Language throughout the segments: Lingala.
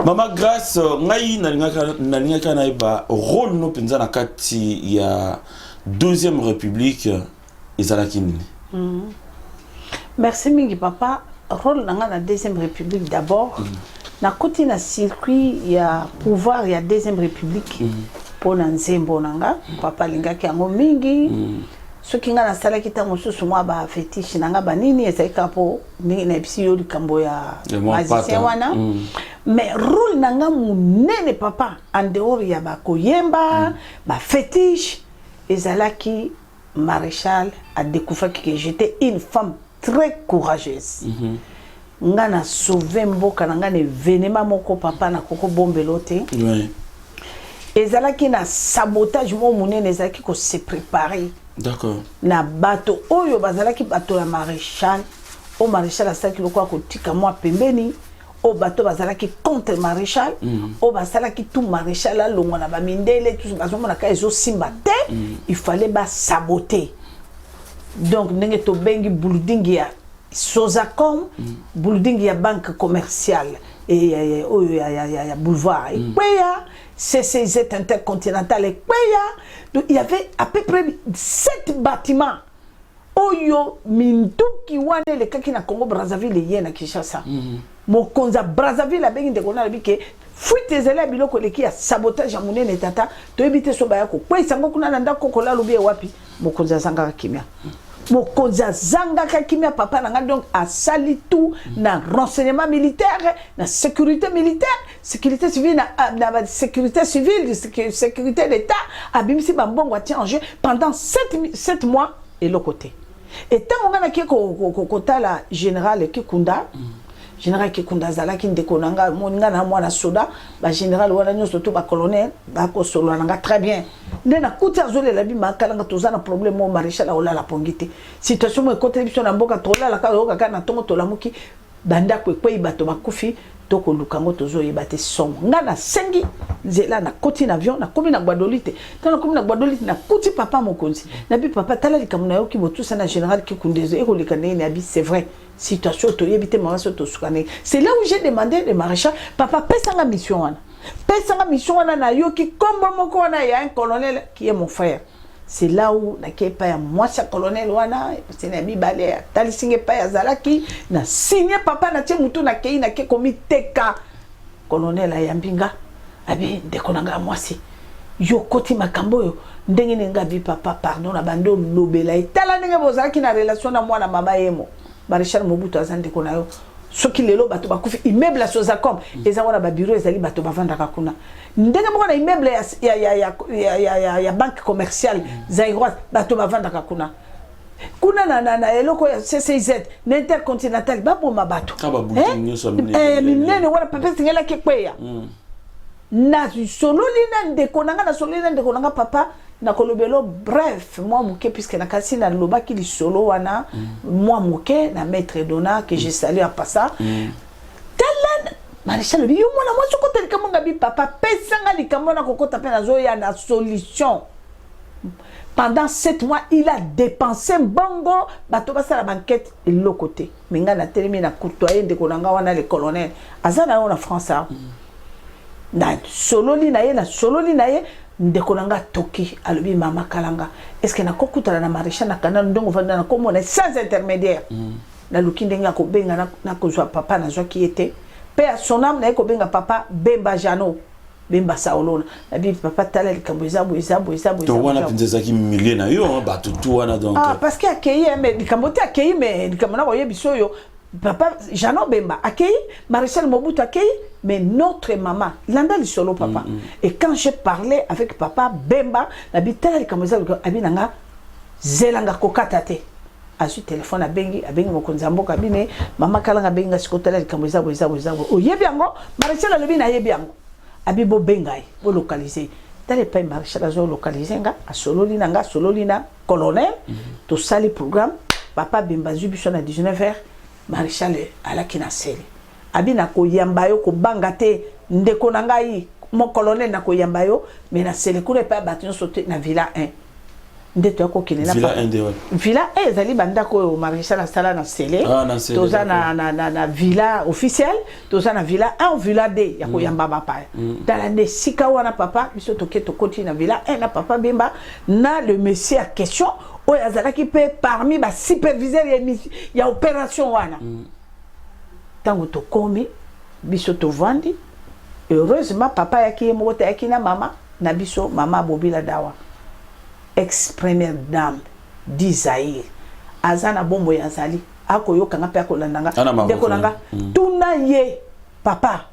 Mama Grâce, ngai nalingaka na iba rôle no penza na kati ya deuxième république ezalaki nini? Merci mingi papa. Rôle nanga na deuxième république d'abord. Na koti na circuit ya pouvoir ya deuxième république. Po na nzembo nanga papa lingaki yango mingi. Soki nga na sala kita mosusu mwa ba fétiche nanga banini ezalika po mingi na episio likambo ya magicien wana. Mais rôle nanga munene papa en dehors ya ba koyemba ba fétiche ezalaki maréchal a découvert que j'étais une femme très courageuse. Nga na sauvé mboka nanga ne venema moko papa na koko bombelote. Oui. Ezalaki na sabotage mo munene ezalaki ko se préparer. D'accord. Na bato oyo bazalaki bato ya maréchal o maréchal asaki lokwa ko tika moi pembeni o bato bazalaki contre maréchal o basalaki tout maréchal a longo na ba mindele tout bazomona ka ezo simba te il fallait ba saboter. Donc ndenge to bengi building ya Sozacom building ya banque commerciale et oyo ya boulevard et peya CCZ intercontinental et peya. Donc il y avait à peu près 7 bâtiments. Oyo minduki wane le kaki na Congo Brazzaville ye na Kinshasa. Mokonza Brazzaville a bengi de kona bike fuite ezela biloko leki ya sabotage ya munene tata to ebite so bayako. Kwa isango kuna na ndako kola lobi wapi mokonza zanga kimia. Mokonza zanga kimia papa nanga donc a sali tout na renseignement militaire, na sécurité militaire, sécurité civile na sécurité civile, sécurité d'État, abimisi bambongo a tient en jeu pendant 7 mois et le côté. Et tant on a qui kota la général Kikunda, général Kikunda zalaki ndekonanga moninga na mwana soda, ba général wana nyoso to ba colonel, ba ko solo nanga très bien. Ndena kuta zole la bi makalanga tozana problème au maréchal ola la pongité. Situation mo côté biso na mboka tola la ka na tongo tolamuki banda kwekwe bato bakufi toko lukango tozo yebate som ngana sengi nzela na koti na avion na komi na Guadolite tana komi na Guadolite na kuti papa mokonzi na bi papa tala likamuna yo ki botusa na général ki kundezo e ko likane na bi c'est vrai situation to yebite mawaso to sukane. C'est là où j'ai demandé le maréchal papa pesa nga mission wana na yo ki kombo moko wana ya un colonel qui est mon frère. C'est là où na kepa ya mwasi colonel wana c'est na bibale talisinge pa ya zalaki na signé papa na tie mutu na kei na ke comité ka colonel ya mbinga abi dekonanga mwasi yo koti makambo yo ndenge nenga bi papa pardon na bando lobela etala ndenge bozalaki na relation na mwana mama yemo Maréchal Mobutu azande kona yo soki lelo bato bakufi immeuble ya Sozacom eza wana ba bureau ezali bato bavandaka kuna ndenge moko na immeuble ya banque commerciale zaïroise bato bavandaka kuna na eloko ya CCZ na intercontinental baboma bato minene wana papa singela kekweya na sololina ndekonanga na sololina ndekonanga papa na kolobelo bref moi muke puisque na kasi na lobaki li solo wana moi muke na maître Dona que je salue à passant talan maréchal bi yo mona moi soko likambo ngabi papa pesanga likambo na kokota pe na zo ya na solution. Pendant 7 mois il a dépensé bongo bato basa la banquette et l'autre côté minga na telemi na côtoyer ndekonanga wana le colonel azana na France na sololi na ye ndekonanga toki alobi mama kalanga est-ce que na kokutala na maréchal na kana ndongo vanda na komona sans intermédiaire na lukindenga ko benga na kozwa papa na zwa ki était père son âme na ko benga papa Bemba Jano Bemba Saolona na bi papa tala likambo ezabo to wana pinzeza ki milieu na yo ba tutu wana donc parce que accueillir mais likambo te accueillir mais likambo na ko yebiso yo papa Jano Bemba accueilli Maréchal Mobutu accueilli mais notre maman landa li solo papa et quand j'ai parlé avec papa Bemba la bitala likamboza abinanga zelanga kokata te asu téléphone abengi mokonza mboka bine mama kalanga benga sikotala likamboza o yebiango Maréchal alobi na yebiango abibo bengai bo localiser tale pa Maréchal azo localiser nga asololi na colonel to sali programme papa Bemba zubiso na 19h Maréchal ala kinaseli abina ko yamba yo ko bangate ndeko na ngai mon colonel na koyamba yo mais na selekuna pa batinyo sauté na villa 1 ndeto ko kine na Villa 1 de villa 1 ezali banda ko maréchal sala na sele toza na villa officiel toza na villa 1 villa 2 ya koyamba papa dans la sika wana papa biso toke to koti na villa 1 na papa bimba na le monsieur à question o azala ki pe parmi ba superviseur ya opération wana tango to komi biso to vandi heureusement papa yaki mota yaki na mama na biso mama Bobila Dawa ex-première dame d'Isaïe azana bombo ya zali akoyoka nga pe akolandanga ndeko nanga tuna ye papa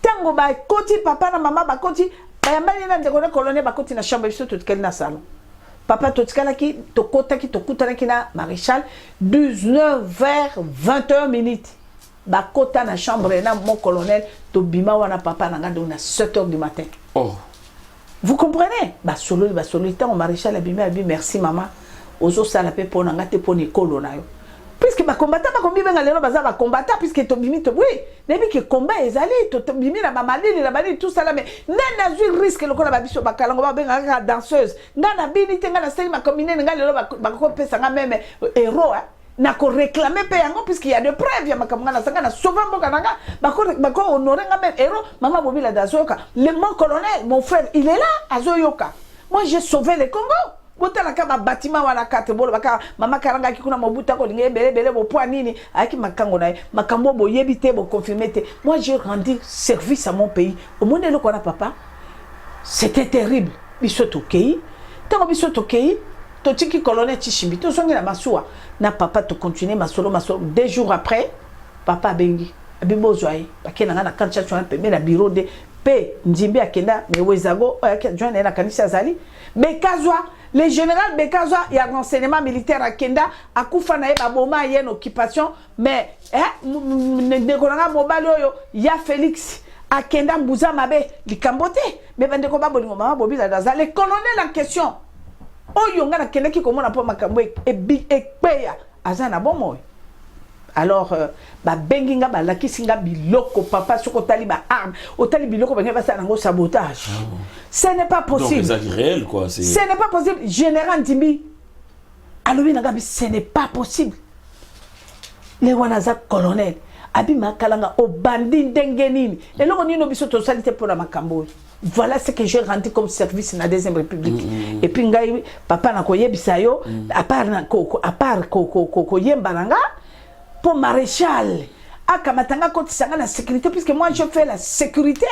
tango ba koti papa na mama ba koti bayambani na ndeko na colonel ba koti na chambre biso totikali na salon papa totikalaki tokotaki tokutanaki na maréchal 19h21 minutes bakota na chambre na mon colonel to bima wana papa nanga donc na 7h du matin. Oh. Vous comprenez? Basolo tant maréchal abima abi merci maman. Ozo sala pe pona ngate poni kolo na yo. Puisque ba combattant ba kombi benga lelo baza ba combattant puisque to bimi to oui, nebi que combat ezali to bimi na mamali la bali tout ça là mais na zui risque le ko na biso ba kalango ba benga danseuse. Ngana bini tenga na seli ma combiner nga lelo ba ko pesa nga même héros hein. Na ko réclamer pe yango puisqu'il y a de preuves ya makamanga na sanga na sauver mboka nanga bako honorer nga même héros maman Bobila Dazoyoka le mon colonel mon frère il est là azoyoka moi j'ai sauvé le Congo botala ka ba bâtiment wana kate bolo baka mama karanga ki kuna mobuta ko linge bele bo poa nini aki makango na makambo bo yebite bo confirmer te moi j'ai rendu service à mon pays au monde le kona papa c'était terrible bisoto kei tango bisoto kei totiki colonel Tshimbi to songi na masuwa na papa to continuer masolo 2 jours après papa bengi abimbo zoai bakena na kancha chwana pe na bureau de pe njimbi akenda me wezago oya joindre na kanisa zali Bekazwa le général Bekazwa ya renseignement militaire akenda akufa na eba boma yen occupation mais nekolanga mobali oyo ya Félix akenda mbuza mabe likambote mais bandeko babolingo mama Bobila Daza le colonel en question oyo nga na kendeki komona po makambo ekpeya azana bomo alors ba benginga ba lakisinga biloko papa soko tali ba arme otali biloko ba ngeba sana ngo sabotage ce n'est pas possible donc c'est réel quoi c'est ce n'est pas possible général Ndimbi alobi na gabi ce n'est pas possible les wanaza colonel abima kalanga o bandi ndengenini eloko nino biso to salite pour la makambo. Voilà ce que j'ai rendu comme service dans la Deuxième République. Et puis, papa n'a pas yebisa yo, à part ko yembalanga, pour maréchal. Ah, kamatanga côté sanga la sécurité, puisque moi je fais la sécurité.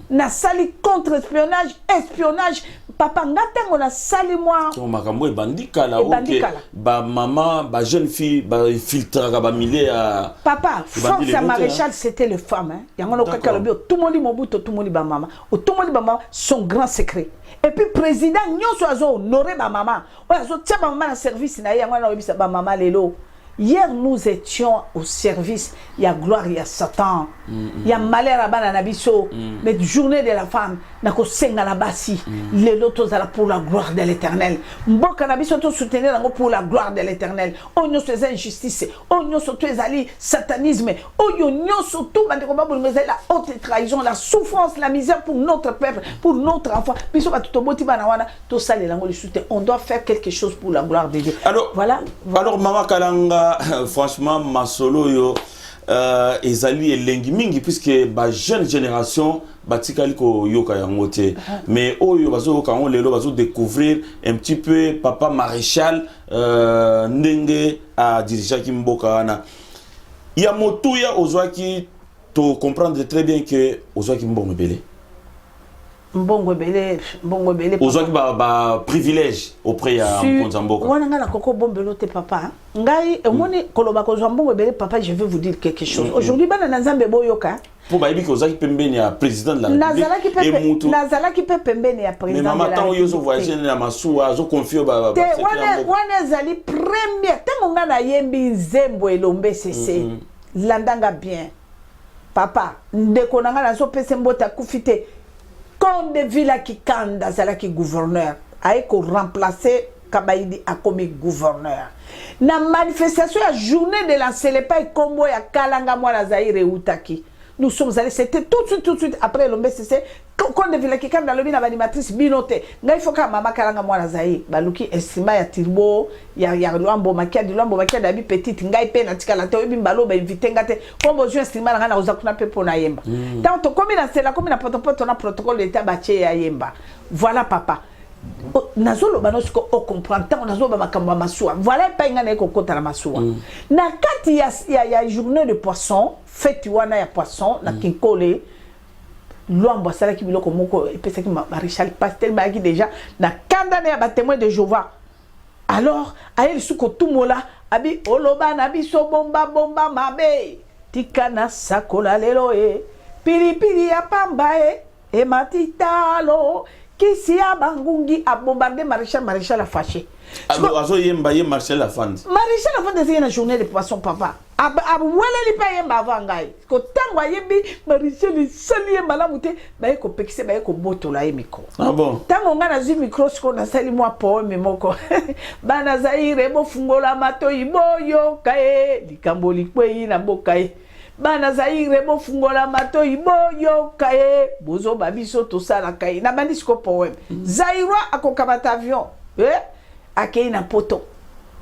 Na sali contre-espionnage, espionnage. Papa ngatango na sali moi. Donc makambo e bandika la OK. Ba maman, ba jeune fille, ba filtre ba milé à papa, force à maréchal c'était les femmes hein. Yangono kakalobi tout monde mobuto tout monde ba maman. Tout monde ba maman son grand secret. Et puis président nyonso azo honorer ba maman. O azo tia ba maman na service na yangono obisa ba maman lelo. Hier, nous étions au service. Il y a gloire, il y a Satan. Il y a malheur à Bananabiso. Mais journée de la femme, nako senga la basi. Les lotos pour la gloire de l'Éternel. Mboka nabiso to soutenir pour la gloire de l'Éternel. On nous fait injustice. On nous fait ali satanisme. On nous surtout la haute trahison, la souffrance, la misère pour notre peuple, pour notre enfant. Biso ba tout boti banawana to sale lango le soutien. On doit faire quelque chose pour la gloire de Dieu. Alors voilà. Alors Mama Kalanga franchement masolo yo ezali elengi mingi puisque ba jeune génération batikali ko yoka yango te mais oyo bazo yoka ngo lelo bazo découvrir un petit peu papa maréchal ndenge a diriger ki mboka wana ya motuya ozwaki to comprendre très bien que ozwaki mbongo belé mbongo belé ozwaki ba privilège auprès ya mkonza mboka wana ngana koko bombelo te papa ngai omoni koloba ko mbongo belé papa je vais vous dire quelque chose aujourd'hui bana na Nzambe boyoka pour ba yebiki ozaki pembeni ya président de la République et mutu nazalaki pe pembeni ya président mais maman tant yo zo voyager na masuwa zo confier ba wana zali premier tango ngana yembi nzembo elombe cc landanga bien papa ndeko nanga na so pese mbota kufite Conde Villa Kikanda zalaki gouverneur aye ko remplacer Kabaïdi a comme gouverneur na manifestation ya journée de la Selepa et combo ya Kalanga moi la Zaire Outaki nous sommes allés c'était tout de suite après l'OMBCC Quand de villa qui quand dans le bin animatrice binoté ngai foka mama kalanga mwana zai baluki estima ya turbo ya luambo makia da bi petite ngai pe na tikala te bi mbalo ba inviter ngate comme besoin estima nga na uzakuna pe pona yemba tant to comme na c'est la comme na protocole na protocole d'état bache ya yemba voilà papa nazolo banosko o comprendre tant nazolo makambo masua voilà pa nga na ko kota na masua na kati ya journée de poisson fête wana ya poisson na kinkole l'homme ça qui biloko moko et peut-être que Maréchal Pastel bagi déjà na kandane ya témoin de Jéhovah alors aye suko tumola abi oloba na biso bomba mabe tikana sakola lelo pili ya pamba e matitalo kisi ya bangungi a bombardé Maréchal a fâché azo yemba ye Maréchal a fandi c'est une journée de poisson papa wala li pa yemba avant ngai ko tangwa yembi Maréchal sali yemba la muté ba ko pekise ba ko botola ye micro bon tango nga na zi micro siko na sali mwa poème moko bana zaire bo fungola mato iboyo kae likambo likwe na bokae bana zaire bo fungola mato iboyo kae bozo babiso to sala kae na bandisiko poème zaira akokabata avion akei na poto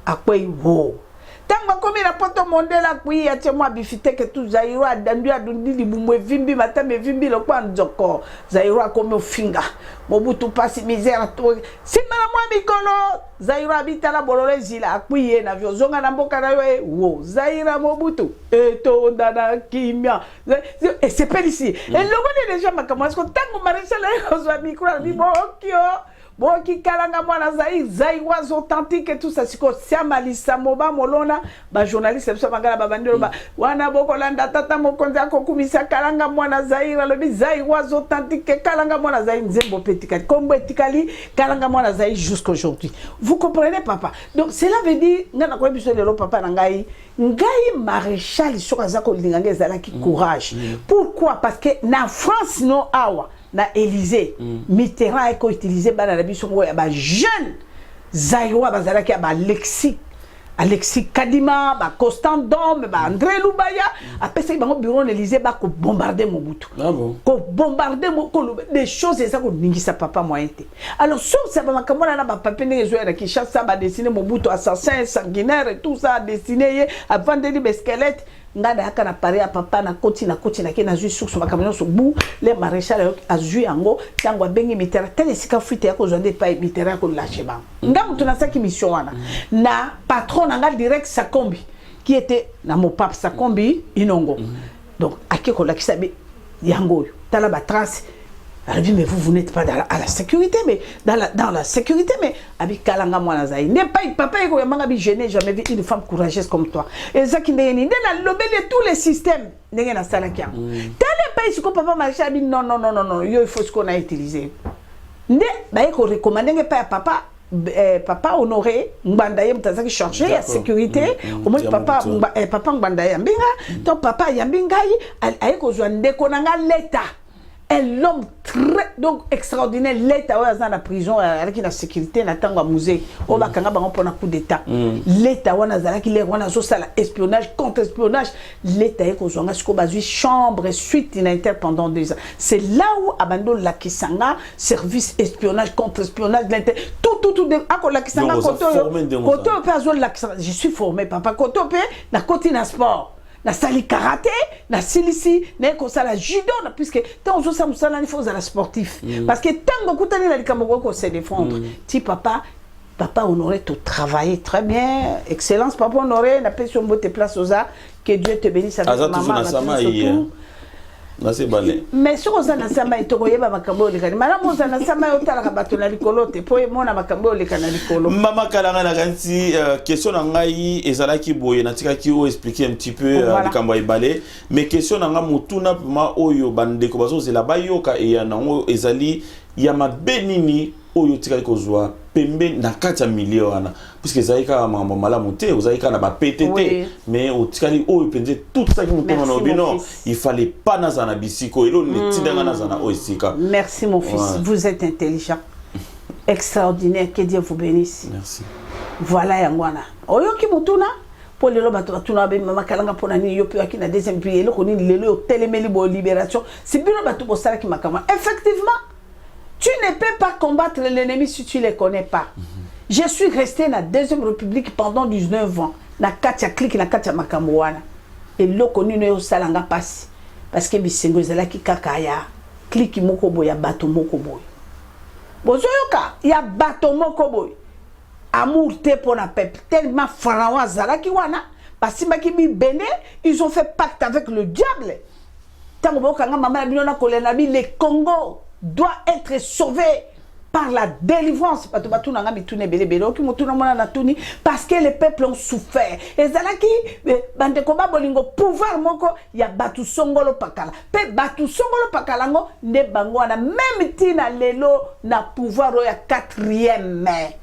akwei wo tango komi na poto mondela kui ya temo bifite ke tu zaira dandu adundi libumwe vimbi matame vimbi lo kwa nzoko zaira komi ofinga mobutu pasi misère to simala mwa mikolo zaira bitala bolole zila akui na vyo zonga na mboka na yo wo zaira mobutu eto ndana kimia et c'est pas ici et le déjà makamwa ko tango Maréchal ko zwa micro bi bokyo boki kalanga mwana zai was authentique et tout ça siko siamalisa moba molona ba journaliste so bangala babandelo ba wana bokolanda tata mokonzi akokumisa kalanga mwana zaira lobi zai was authentique kalanga mwana zai nzembo petikali kombo etikali kalanga mwana zai jusqu'aujourd'hui vous comprenez papa donc cela veut dire ngana ko biso lelo papa na ngai Maréchal sokazako linganga ezalaki courage pourquoi parce que na France no awa na Élysée Mitterrand a utilisé bana la biso ya ba jeune Zaïwa bazalaki ba Alexis Kadima ba Constant Dom ba André Lubaya après ça bango bureau l'Élysée ba ko bombarder Mobutu ko bombarder des choses et ça ko ningisa papa moyenté alors sauf ça ba makamona na ba papier ngezo ya Kinshasa ba dessiner Mobutu assassin sanguinaire et tout ça dessiné avant de libérer squelette ngada haka na pare ya papa na koti na kena zui sur makamino so bu le Maréchal a zui ango tango bengi Mitterrand tele sika fuite ya ko zonde pa Mitterrand ko lâcher ba ngam tuna saki mission wana na patron nga direct Sakombi qui était na mon pape Sakombi inongo donc akeko la kisabe yango tala ba trace. Elle dit mais vous n'êtes pas à la sécurité mais dans la sécurité mais abi kalanga mwana zai n'est pas papa eko yamanga bi gêné jamais vu une femme courageuse comme toi et ça qui n'est ni dans lobby de tous les systèmes n'est na sala kia tele pas ce que papa Maréchal bi non yo il faut ce qu'on a utilisé ne ba eko recommander pas papa papa Honoré Ngbandaye mtazaki chargé la sécurité au moins papa Ngbandaye mbinga ton papa yambingai ayeko zwa ndeko nanga l'état un homme très donc extraordinaire l'état dans la prison avec la sécurité na tango musée on va kanga bango pona coup d'état l'état wana zalaki le wana so sala espionnage contre espionnage l'état eko zonga siko bazui chambre suite inter pendant 2 ans c'est là où abando la kisanga service espionnage contre espionnage tout de akola kisanga koto pe azol la je suis formé papa koto pe na kotina sport na sali karaté na silisi na ko sala judo na puisque tant on ça musala il faut la sportif parce que tant ko tani na likamoko ko se défendre ti papa Honoré tu travailler très bien excellence papa Honoré na pe sur tes place aux arts que Dieu te bénisse avec maman mais sur ozana sama itokoyeba makambo lekani malamu ozana sama yotala kabato na likolo te po emona makambo lekana likolo mama kalanga na kanti question na ngai ezalaki boye natika ki o expliquer un petit peu likambo ibale mais question na nga mutuna ma oyo bandeko bazozela bayoka e ya nango ezali ya mabenini oyo tikali kozwa pembe na kati ya milio wana puisque zaika mambo malamu te ozaika na ba PTT mais otikali oyo penze tout ça qui mutono na obino il fallait pas nazana bisiko elo netindanga nazana oisika. Merci mon fils, vous êtes intelligent, extraordinaire, que Dieu vous bénisse. Merci. Voilà yangwana oyo ki mutuna pour les lobato tuna be mama kalanga pona ni yo pe na deuxième prière le koni lelo telemeli bo libération c'est bien bato bo sala ki makama effectivement tu ne peux pas combattre l'ennemi si tu les connais pas. Je suis resté dans la deuxième république pendant 19 ans na katia clique na katia makambo wana et le koni no salanga passe parce que bisengo zala ki kakaya clique moko boya bato moko boy bozoyoka ya bato moko boy amour te pour la peuple tellement pharaon zalaki wana basimba ki bi bene ils ont fait pacte avec le diable tango bokanga mama bino na kolena bi le Congo doit être sauvé par la délivrance parce que les peuples ont souffert et zalaki bande komba bolingo pouvoir moko ya batu songolo pakala pe batu songolo pakala ngo ne bango na même tina lelo na pouvoir ya 4e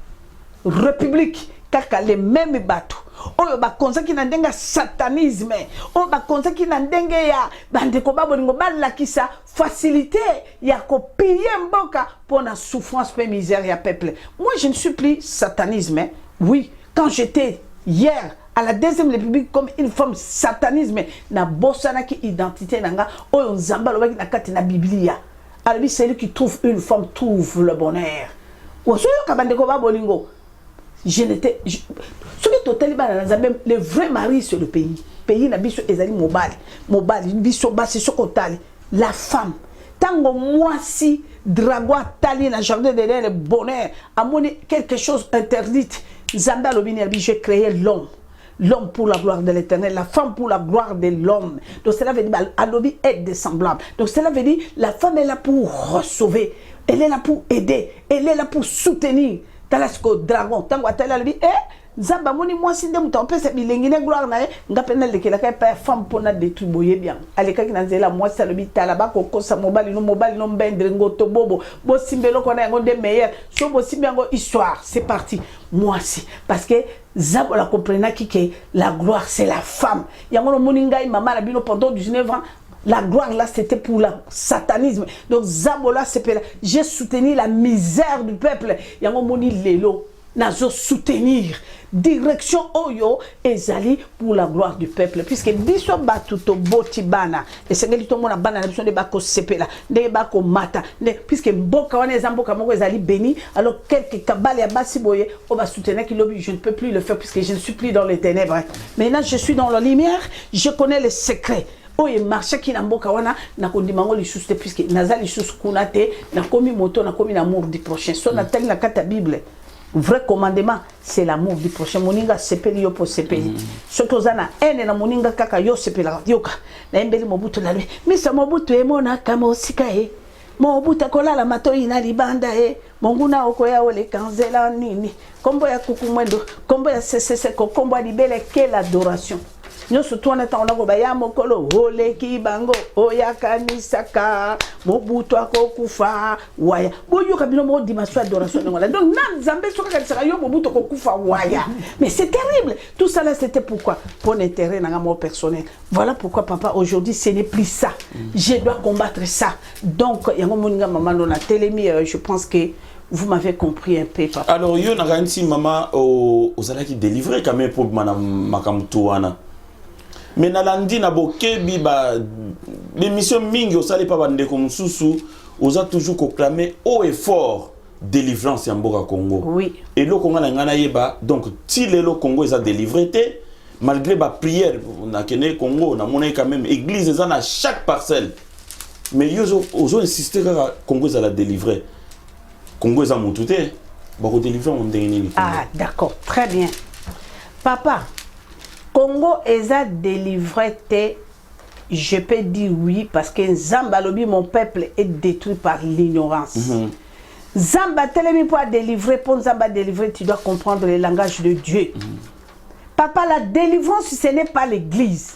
république kaka les mêmes batu oyo bakonza ki na ndenga satanisme oyo bakonza ki na ndenge ya bande komba bolingo balakisa facilité ya kopiller mboka pour la souffrance et misère ya peuple. Moi je ne suis plus satanisme. Oui, quand j'étais hier à la deuxième république comme une forme satanisme na bosana ki identité nanga oyo nzamba lobaki na kati na biblia. Alors celui qui trouve une femme trouve le bonheur. Oso yo kabande komba bolingo. Je n'étais ce que total même le vrai mari sur le pays n'a biso ezali mobali biso basi sokotali la femme tango moi si dragwa tali na jardin de le bonheur amoni quelque chose interdite zanda lobini abi j'ai créé l'homme pour la gloire de l'Éternel, la femme pour la gloire de l'homme. Donc cela veut dire alobi est semblable. Donc cela veut dire la femme est là pour sauver, elle est là pour aider, elle est là pour soutenir. Talasko dragon tango atala lui zamba moni moi si ndem to pese bilengine gloire na nga pena lekela ka pa femme pona détruire boye bien aleka ki nanzela moi ça le bitala ba ko kosa mobali no mbendre ngoto bobo bo simbelo kona ngo de meilleur so bo simbiango histoire c'est parti moi si parce que zabo la comprena ki que la gloire c'est la femme yango no moni ngai mama na bino pendant 19 ans. La gloire là c'était pour le satanisme. Donc Zabola c'est j'ai soutenu la misère du peuple. Yango moni lelo nazo soutenir direction oyo ezali pour la gloire du peuple puisque biso batuto botibana et sengeli to mona bana na biso de bako sepela de bako mata puisque mboka wana ezamboka moko ezali béni alors quelques kabale ya basi boye on va soutenir qui lobby je ne peux plus le faire puisque je ne suis plus dans les ténèbres. Maintenant je suis dans la lumière, je connais les secrets. Oye marché qui na mboka wana na kondimango li sous puisque nazali sous kunate na komi moto na komi l'amour du prochain so na tali na kata bible vrai commandement c'est l'amour du prochain moninga sepeli yo po sepeli soto zana ene na moninga kaka yo sepela yoka na embeli mobutu la lui misa mobutu emona kama osika mobuta kolala matoi na libanda monguna okoya ole kanzela nini kombo ya kukumwendo kombo ya sesese kombo ya libele quelle adoration. Nous surtout on attend on a ya mokolo ole ki bango oya kanisaka mobutu akokufa waya boyo kabino mo dimension adoration donc nan zambe soka kanisaka yo mobutu akokufa waya mais c'est terrible tout ça là c'était pourquoi pour l'intérêt dans mon personnel. Voilà pourquoi papa aujourd'hui ce n'est plus ça. Je dois combattre ça. Donc yango moninga maman on a télémi je pense que vous m'avez compris un peu papa. Alors yo na ganti maman aux alaki délivrer quand même pour madame makamtuana. Mais nalandi na bokebi ba l'émission mingi au sale pa bande comme sousou osa toujours proclamer haut et fort délivrance en Mboka Congo. Oui. Et le Congo na ngana yeba donc si le Congo est délivré malgré ba prière na kene Congo na mona quand même église ça na chaque parcelle. Mais ils ont insisté que Congo est la délivrer. Congo est à moutouté. Ba ko délivrer on ndengeni. Ah d'accord, très bien. Papa Congo est délivré, je peux dire oui, parce que Zambalobi, mon peuple, est détruit par l'ignorance. Zamba, telemi pour délivrer, pour Zamba délivrer, tu dois comprendre le langage de Dieu. Papa, la délivrance, ce n'est pas l'église.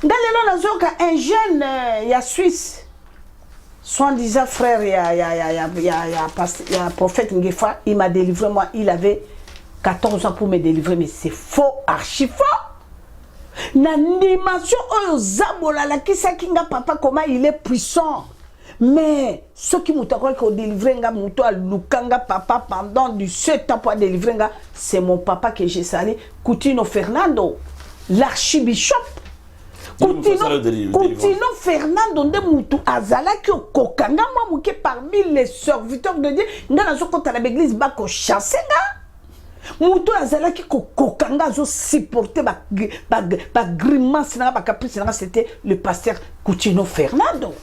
Dans un jeune, il y a Suisse, soi-disant frère, il y a prophète Ngefa, il m'a délivré, moi, il avait 14 ans pour me délivrer, mais c'est faux, archi faux. Na dimension oyo zabola la kisa kinga papa comment il est puissant mais ce qui mutako ko délivrer nga muto a lukanga papa pendant du 7 ans pour délivrer nga c'est mon papa que j'ai salé Coutinho Fernando l'archibishop Coutinho Fernando de Moutou azalaki okokanga mwa muke parmi les serviteurs de Dieu nga nazo kota na l'église bako chassenga Moutou azalaki kokokanga zo supporter ba grimace na ba caprice na c'était le pasteur Coutinho Fernando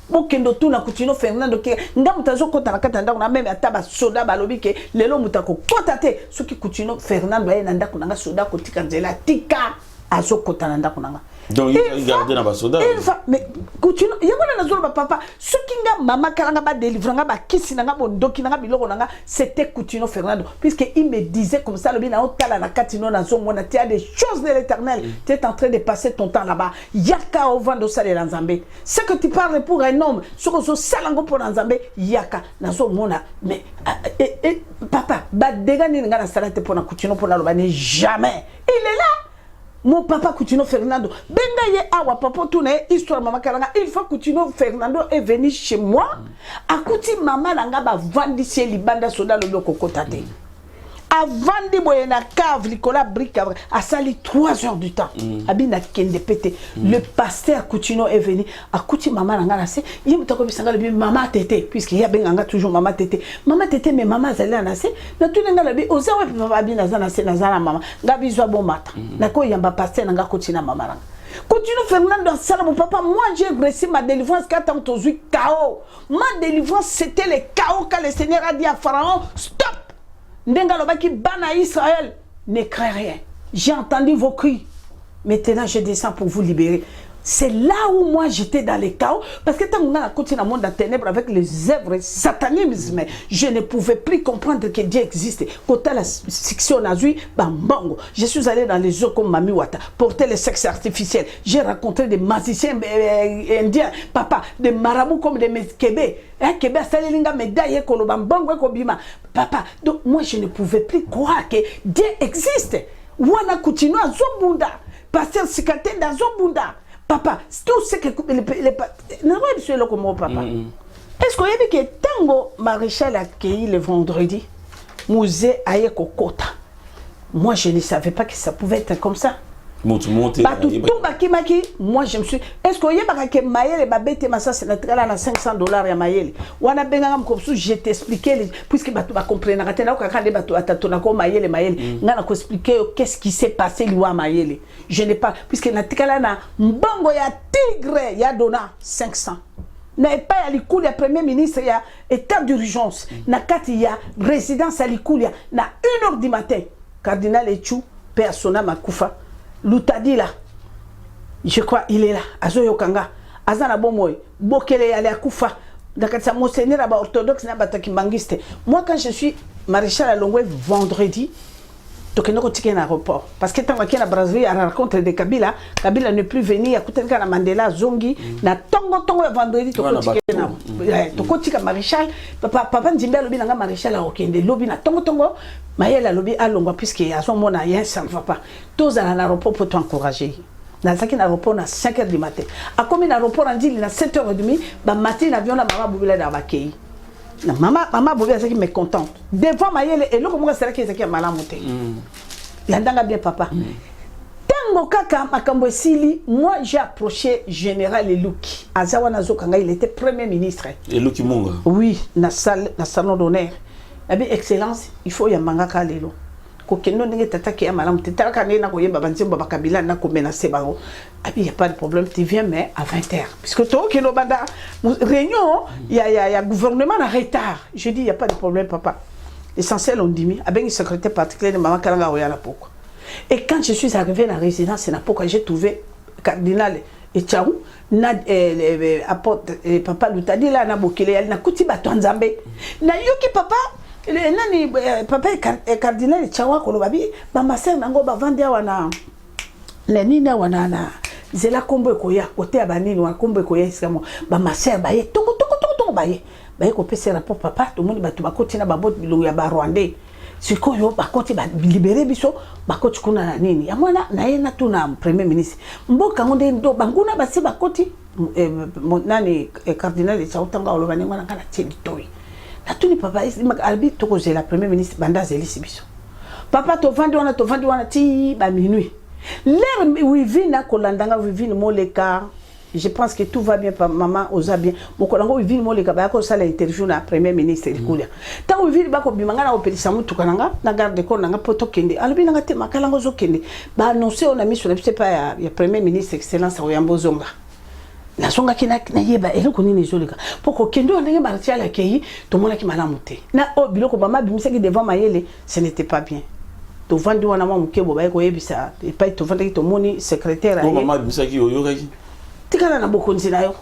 Bokendo tuna Coutinho Fernando ke nga mutazo kota na katanda na même ata ba soda balobi ke lelo mutako kota te soki Coutinho Fernando ay nanda kunanga soda kotika nzela tika azo kota na ndako nanga. Donc il gardait na basoda. Mais Coutinho yamona na zolo papa soki nga mama kalanga ba délivrer nga ba kisi nga bondoki nga biloko nga c'était Coutinho Fernando puisque il me disait comme ça le bien otala na katino na zo mona tu as des choses de l'éternel tu es en train de passer ton temps là-bas yaka au vent de sale na Nzambe ce que tu parles pour un homme soko zo salango pour Nzambe yaka na zo mona mais papa ba dega ni nga na salate pour na Coutinho pour na lo bani jamais il est là. Mon papa Coutinho Fernando, benga ye awa papa tout na histoire maman kalanga une fois Coutinho Fernando est venu chez moi, akuti maman langa ba vandi chez libanda soda lo kokotate. Avant de boyer na cave Nicolas brique a sali 3 heures du temps. Abina kende pété. Le pasteur Coutinho est venu. Akuti maman langa na se, yim to ko bisanga le maman tété puisqu'il y a benga toujours maman tété. Maman tété mais maman zali na se, na tout nga le bi oza wa papa bina za na se na za na maman. Nga bizwa bon matin. Na ko yamba pasteur nga Coutinho maman langa. Coutinho Fernando sala mon papa, moi j'ai reçu ma délivrance quand on t'a vu chaos. Ma délivrance c'était le chaos quand le Seigneur a dit à Pharaon stop. Ndengalobaki bana Israël, ne crains rien. J'ai entendu vos cris. Maintenant, je descends pour vous libérer. C'est là où moi j'étais dans les chaos. Parce que tant qu'on a continué dans le monde de la ténèbres avec les œuvres satanisme, je ne pouvais plus comprendre que Dieu existait. Quand la section Nazui, bambongo. Je suis allé dans les eaux comme Mami Wata, porter le sexe artificiel. J'ai rencontré des magiciens indiens, papa, des marabouts comme des Québec. Québec, c'est les médailles, papa. Donc moi je ne pouvais plus croire que Dieu existe. Wana Coutinho à Zobunda, pasteur Sikate dans Zobunda. Papa, tout ce que est-ce qu'on a dit que Tango Maréchal a accueilli le vendredi, musée Aye Kokota. Moi, je ne savais pas que ça pouvait être comme ça. Moi, je me suis. Est-ce qu'on y a que Maël Babette Massa Sénatrial à $500 à Maël? Ou on a bien comme ça, je t'expliquais, puisque tu vas comprendre. Qu'est-ce qui s'est passé, lui, à Maël. Je n'ai pas. Puisque Natikala na Mbongo ya Tigre, ya Dona 500. N'a pas à l'écoute, le Premier ministre, il y a état d'urgence. N'a pas ya résidence à l'écoute, il y a 1h du matin. Cardinal Echou, persona Makoufa. L'outadi là, je crois il est là. Azoyo Kanga, Azana Bomoy, Bokele Yale Akoufa, Dakatsa Monseigneur Aba orthodoxe Nabataki Mangiste. Moi quand je suis maréchal à Longwe vendredi, Tokenoko Tiken aéroport. Parce que tant qu'il y a Brazzaville à la rencontre de Kabila, Kabila ne plus venir à Koutenka na Mandela Zongi, na Tongo vendredi Toko Tika maréchal, papa Nzimbe lobi nanga maréchal à Okende, lobi na Tongo, Maël a lobi à Longwa puisque à son moment rien ça ne va pas. Tous à l'aéroport pour t'encourager. Dans un aéroport à 5h du matin. À combien d'aéroport en dit à 7h30, bah matin l'avion la maman boubila d'Abakei. Maman Bobia c'est qui me contente. Devant Maël et l'autre moi c'est là qui est malamonté. L'andanga bien papa. Tango kaka makambo sili, moi j'ai approché général Eluki. Azawana Zokanga, il était premier ministre. Eluki Munga. Oui, na salon d'honneur. Abi excellence, il faut yambanga kalelo. Kokendo ndenge tataki ya malamu tetaka na ko yeba banzembo bakabila na ko menacer bango. Abi y a pas de problème, tu viens mais à 20h. Puisque toi qui no banda réunion, il y a gouvernement en retard. Je dis il y a pas de problème papa. L'essentiel on dit avec une secrétaire particulière de maman Kalanga Oyala pourquoi. Et quand je suis arrivé dans la résidence, c'est pourquoi j'ai trouvé cardinal Echaou na apporte papa Lutadi là na bokele na kuti batwanzambe. Na yoki papa nani papa cardinal Echaou ko lobabi ba maser nango ba vandi wana lenina wana na zela kombo ko ya côté ya banini wa kombo ko ya iskamo ba maser ba ye tongo ba ye ko pese rapport papa tout monde ba tu ba kotina ba bot bilongo ya ba rwandais. Sikoyo bakoti ba libéré biso bakoti kuna na nini ya mwana na yena tuna premier ministre mboka ngonde ndo banguna basi bakoti nani cardinal Chautanga olobani ngwana kana teditoy na tuni papa albi toko la premier ministre banda zeli sibiso papa to vandi wana ti ba minuit L'air Wivina Kolandanga Wivine Moleka. Je pense que tout va bien, maman, osa bien. Mon collègue Wivine Moleka, bah, ça l'a interview na premier ministre de Koulia. Tant Wivine Bako Bimanga, au Pélissamou, Tukananga, na garde de Konanga, Poto Kende. Alors, bien, on a Makalango Kende. Bah, annoncé, on a mis sur le, je sais pas, il y a premier ministre excellence à Oyambo Zonga. La songa qui n'a yeba, elle connaît les jolies. Pourquoi Kendo, on a marché à l'accueil, tout le monde qui m'a lamonté. Na, oh, biloko, maman, bimisa qui devant Mayele, ce n'était pas bien. To vandi wana mwa mukebo ba ko yebisa e pa to vandi to moni secrétaire aye mama bimisa ki oyo kaki tikala na bokonzi na yo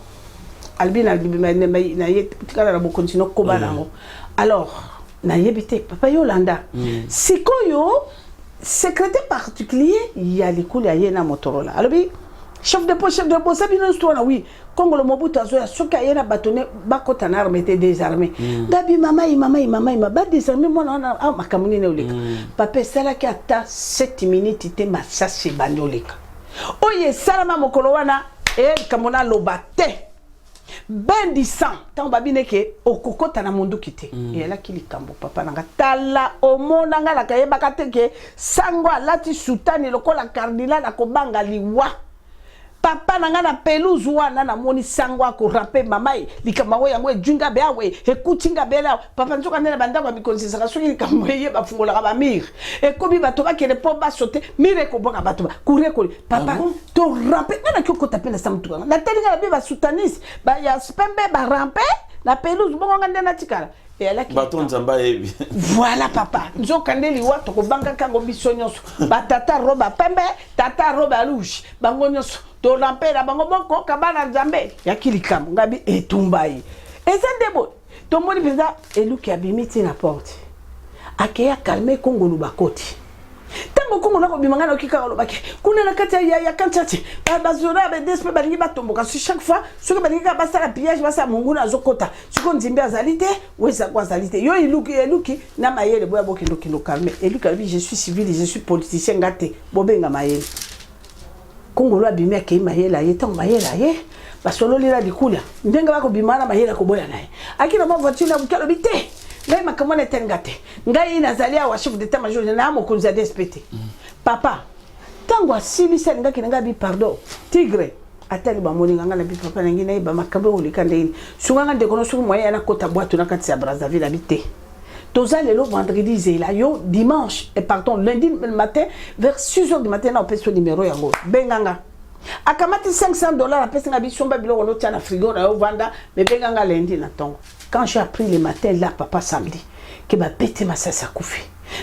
albina na ye tikala na bokonzi no ko banango alors na yebite papa Yolanda sikoyo secrétaire particulier ya likuli ya ye na Motorola alobi chef de poste sabino histoire oui Congo le Mobutu azoya soka yena batone bakota na armée désarmée gabi mama ba désarmée mona na makamuni ne oleka papa sala ki ata 7 minutes te masasi bandoleka oye salama mokolo wana kamona lobate bendi sang tant babine ke okokota na mundu kite ela kilikambo papa nanga tala omona nga la kayeba kateke sango alati sultani lokola cardinal akobanga liwa papa nanga na pelouse wana na moni sangwa ko rampe mamai likamawe yango ejunga be awe ekutinga bela papa nzoka ndela bandako ya mikonzi saka soki likamwe ba fungola ka ba mir ekobi bato ba kele po ba sauter mire ko boka bato ba courir ko papa to rampe na ko tapela samtuka na telinga be ba soutenir ba ya spembe ba rampe na pelouse bongo ngande na tikala baton nzamba yebi voilà papa nzoka ndeli wa to ko banga kango bisonyoso ba tata roba pembe tata roba rouge bango nyoso to lampera bango boko kabana nzambe ya kilikamo ngabi etumbai ezandebo to moni peza eluki abimiti na porte akeya calmer Kongo lubakoti tango Kongo nako bimangana okika lobaki kuna na kati ya kanchati bazora be despe balingi batomboka chaque fois soki balingi ka basala pillage basa munguna azokota siko nzimbe azalite weza kwa azalite yo eluki na mayele boya bokindo calmer eluki abi je suis civil je suis politicien ngate bobenga mayele Kongo lo abimia ke mayela ye tango mayela ye basolo lira dikulia ndenga bako bimana mayela ko boya naye akina ma voiture na bukalo bite ngai makamona tengate ngai nazalia wa chef d'état major na mo konza DSPT papa tango asili senga kinanga bi pardon tigre atali ba moninga ngana bi papa ngina ba makambe olikande ini sunganga de kono suku moya na kota boîte na kati ya Brazzaville habité Toza lelo vendredi zela yo dimanche et pardon lundi matin vers 6h du matin na opération numéro yango benganga akamati $500 apesi nga bisomba biloko no tia na frigo na yo vanda mais benganga lundi na tongo quand j'ai appris le matin là papa samedi que ba pété ma sasa kufi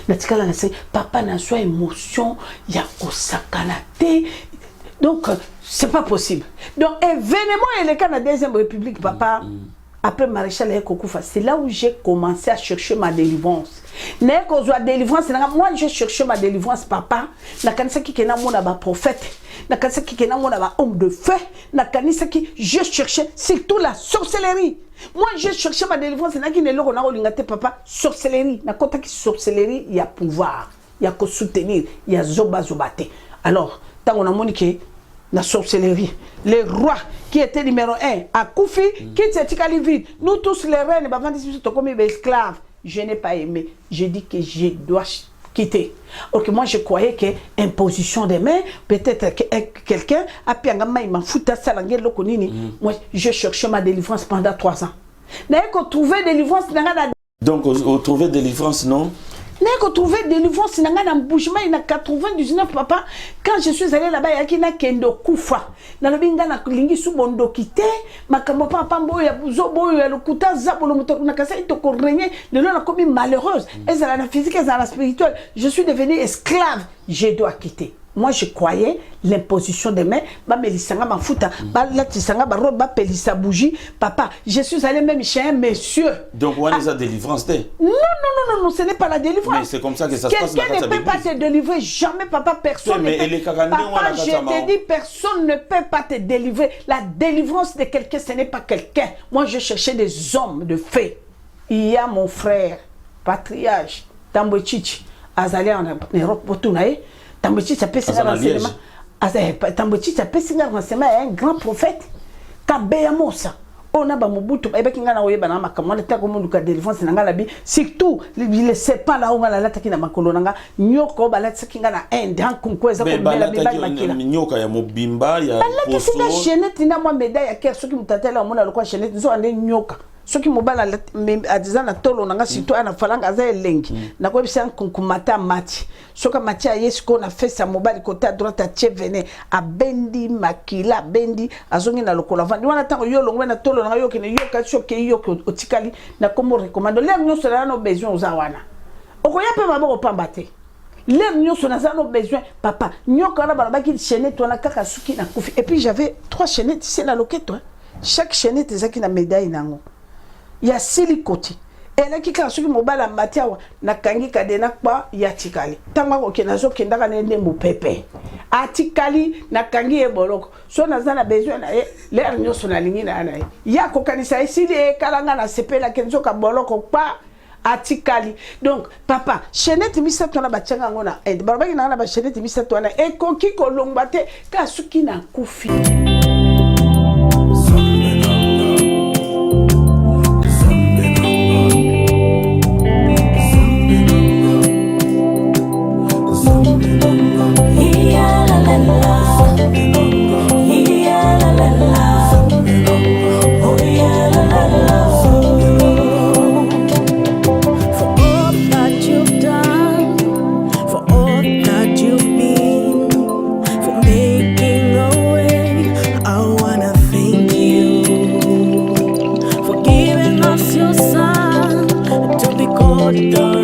natikala na se papa na soi émotion ya kosakana te donc c'est pas possible donc événement et le cas na deuxième république papa après Maréchal Ekokoufa, c'est là où j'ai commencé à chercher ma délivrance. Moi, j'ai cherché ma délivrance, papa. Je prophète. Homme de feu. Je cherchais surtout la sorcellerie. Moi, j'ai cherché ma délivrance. Papa, sorcellerie. Sorcellerie, il y a pouvoir. Il y a que soutenir. Il y a zoba zobate. Alors, tant on a moniqué, la sorcellerie, les rois qui étaient numéro 1 à Koufi, qui étaient vide. Nous tous les reines, comme des esclaves. Je n'ai pas aimé. J'ai dit que je dois quitter. Ok, moi je croyais que imposition des mains, peut-être que quelqu'un a pu m'en foutre ça. Moi, je cherchais ma délivrance pendant 3 ans. Trouver délivrance. Donc, vous trouvez délivrance, non? N'a trouvé délivrance dans bougement il a 99 papa quand je suis allé là-bas il y a kendo kufa na lobinga na lingi subondo kité makambo papa mbo ya buzobo ya lukuta zabolo moto na kasa itoko régner le nom a commis malheureuse et à la physique et à la spirituelle je suis devenu esclave je dois quitter. Moi, je croyais l'imposition des mains. Ma fouta, papa, je suis allé même chez un monsieur. Donc, on a délivrance. Non, ce n'est pas la délivrance. Mais c'est comme ça que ça se passe. Quelqu'un ne peut pas te délivrer. Jamais, papa, personne ne peut. Papa, je te dis, personne ne peut pas te délivrer. La délivrance de quelqu'un, ce n'est pas quelqu'un. Moi, je cherchais des hommes de fait. Il y a mon frère, patriarche, Tambo Chichi, Azalé en Europe, Botunaï. Tambochi s'appelle un grand prophète. Kabeya Mosa. on a ba mobutu ba baki ngana oyeba na makamwa na ta ko mundu ka défense na ngala bi surtout les serpents là on ngala la takina makolo nanga nyoko ba la takina na end han kunkweza ko bela bela makila nyoka ya mobimba ya poso la chenette na moi médaille ya ker soki mutatela mona lokwa chenette nzo ande nyoka soki mobala adiza na tolo nanga surtout ana falanga za elengi na ko bisa kunkumata mati soka mati yesu ko na fesa mobali côté à droite à chevene a bendi makila bendi azongi na lokola vandi wana tango yo longwe na tolo nanga yo kene yo ka choke yo ko otikali na komo recommando le nyoso na no besoin ozawana okoya pe maboko pambate le nyoso na za no besoin papa nyoka na bana baki chaînette wana kaka suki na kufi et puis j'avais 3 chaînettes ici la loquette chaque chaînette ezaki na médaille nango ya silicoti ela kika soki mobala matiawa na kangi kadena kwa ya tikali tanga ko kenazo kendaka nende mupepe atikali na kangi e boloko so nazana besoin na le nyoso na lingi na ana ya ko kanisa isidi e kalanga na sepela kenzo ka boloko pa atikali donc papa chenette misato na bachanga ngona et barabaki na ba chenette misato na e koki ko longbate ka suki na kufi Your son to be called